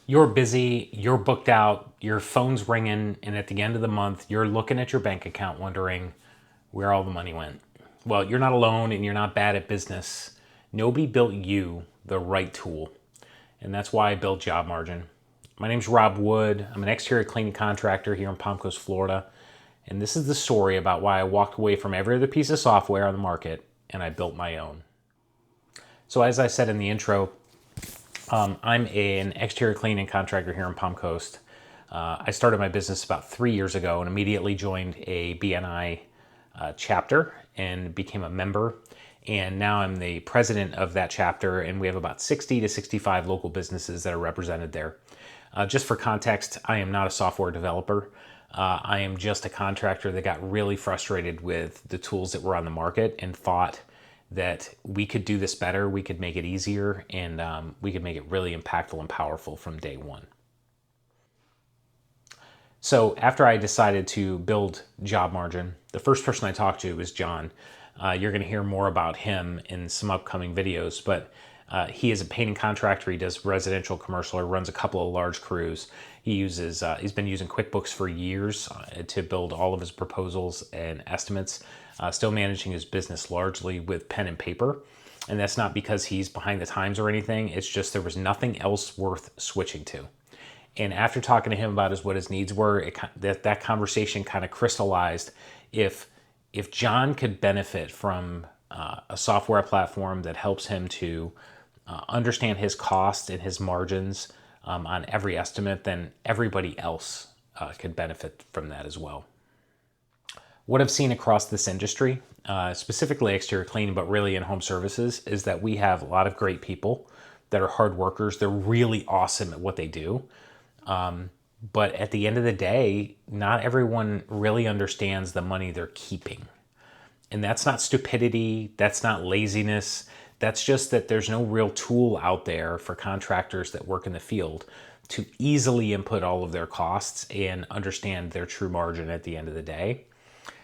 You're busy, you're booked out, your phone's ringing, and at the end of the month, you're looking at your bank account wondering where all the money went. Well, you're not alone and you're not bad at business. Nobody built you the right tool, and that's why I built JobMargin. My name's Rob Wood. I'm an exterior cleaning contractor here in Palm Coast, Florida, and this is the story about why I walked away from every other piece of software on the market and I built my own. So as I said in the intro, I'm an exterior cleaning contractor here in Palm Coast. I started my business about 3 years ago and immediately joined a BNI chapter and became a member. And now I'm the president of that chapter, and we have about 60 to 65 local businesses that are represented there. Just for context, I am not a software developer. I am just a contractor that got really frustrated with the tools that were on the market and thought that we could do this better, we could make it easier, and we could make it really impactful and powerful from day one. So after I decided to build JobMargin, the first person I talked to was John. You're going to hear more about him in some upcoming videos, but he is a painting contractor. He does residential, commercial, or runs a couple of large crews. He's been using QuickBooks for years to build all of his proposals and estimates, still managing his business largely with pen and paper. And that's not because he's behind the times or anything. It's just there was nothing else worth switching to. And after talking to him about what his needs were, that conversation kind of crystallized if John could benefit from a software platform that helps him to understand his costs and his margins on every estimate, then everybody else could benefit from that as well. What I've seen across this industry, specifically exterior cleaning, but really in home services, is that we have a lot of great people that are hard workers. They're really awesome at what they do. But at the end of the day, not everyone really understands the money they're keeping. And that's not stupidity. That's not laziness. That's just that there's no real tool out there for contractors that work in the field to easily input all of their costs and understand their true margin at the end of the day.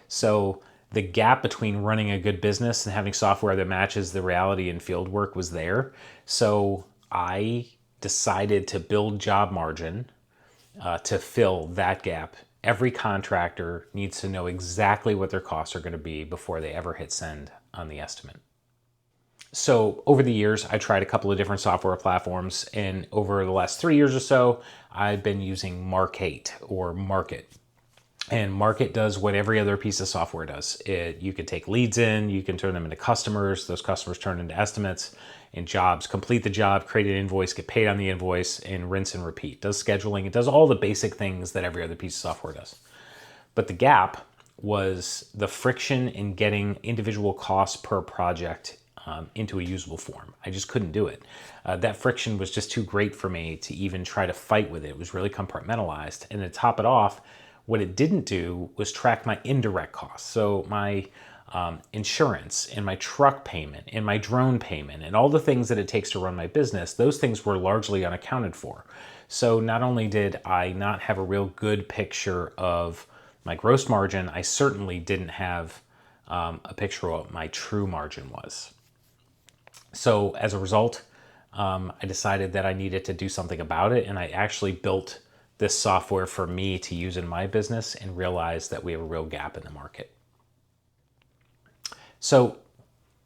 So the gap between running a good business and having software that matches the reality in field work was there. So I decided to build JobMargin to fill that gap. Every contractor needs to know exactly what their costs are going to be before they ever hit send on the estimate. So over the years, I tried a couple of different software platforms, and over the last 3 years or so, I've been using Markate or Markate. And Markate does what every other piece of software does. You can take leads in, you can turn them into customers, those customers turn into estimates and jobs, complete the job, create an invoice, get paid on the invoice, and rinse and repeat. It does scheduling, it does all the basic things that every other piece of software does. But the gap was the friction in getting individual costs per project into a usable form. I just couldn't do it. That friction was just too great for me to even try to fight with it. It was really compartmentalized. And to top it off, what it didn't do was track my indirect costs. So my insurance and my truck payment and my drone payment and all the things that it takes to run my business, those things were largely unaccounted for. So not only did I not have a real good picture of my gross margin, I certainly didn't have a picture of what my true margin was. So as a result, I decided that I needed to do something about it, and I actually built this software for me to use in my business and realized that we have a real gap in the market. So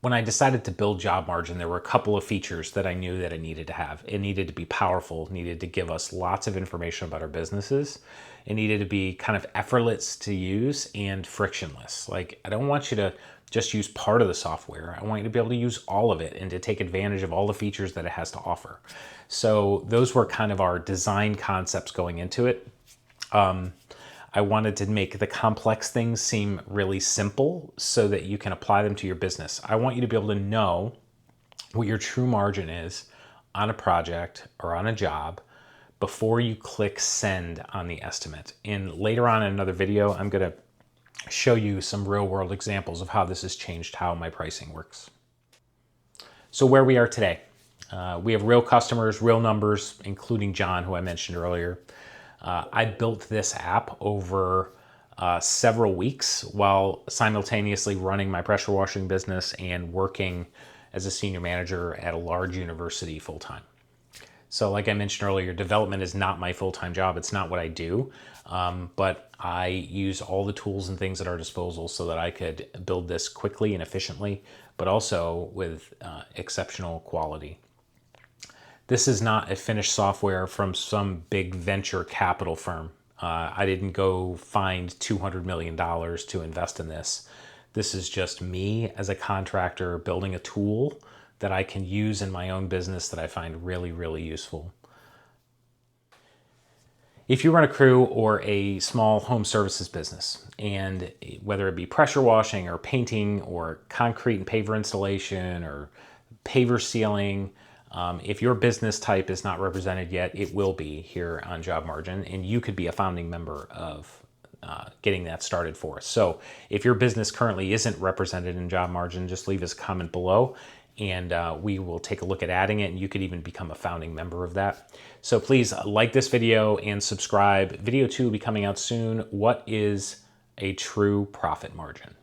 when I decided to build JobMargin, there were a couple of features that I knew that it needed to have. It needed to be powerful, needed to give us lots of information about our businesses. It needed to be kind of effortless to use and frictionless. Like, I don't want you to just use part of the software. I want you to be able to use all of it and to take advantage of all the features that it has to offer. So those were kind of our design concepts going into it. I wanted to make the complex things seem really simple so that you can apply them to your business. I want you to be able to know what your true margin is on a project or on a job before you click send on the estimate. And later on in another video, I'm going to show you some real world examples of how this has changed how my pricing works. So where we are today, we have real customers, real numbers, including John, who I mentioned earlier. I built this app over several weeks while simultaneously running my pressure washing business and working as a senior manager at a large university full time. So like I mentioned earlier, development is not my full-time job. It's not what I do, but I use all the tools and things at our disposal so that I could build this quickly and efficiently, but also with exceptional quality. This is not a finished software from some big venture capital firm. I didn't go find $200 million to invest in this. This is just me as a contractor building a tool that I can use in my own business that I find really, really useful. If you run a crew or a small home services business, and whether it be pressure washing or painting or concrete and paver installation or paver sealing, if your business type is not represented yet, it will be here on JobMargin, and you could be a founding member of getting that started for us. So if your business currently isn't represented in JobMargin, just leave us a comment below, and we will take a look at adding it, and you could even become a founding member of that. So please like this video and subscribe. Video 2 will be coming out soon. What is a true profit margin?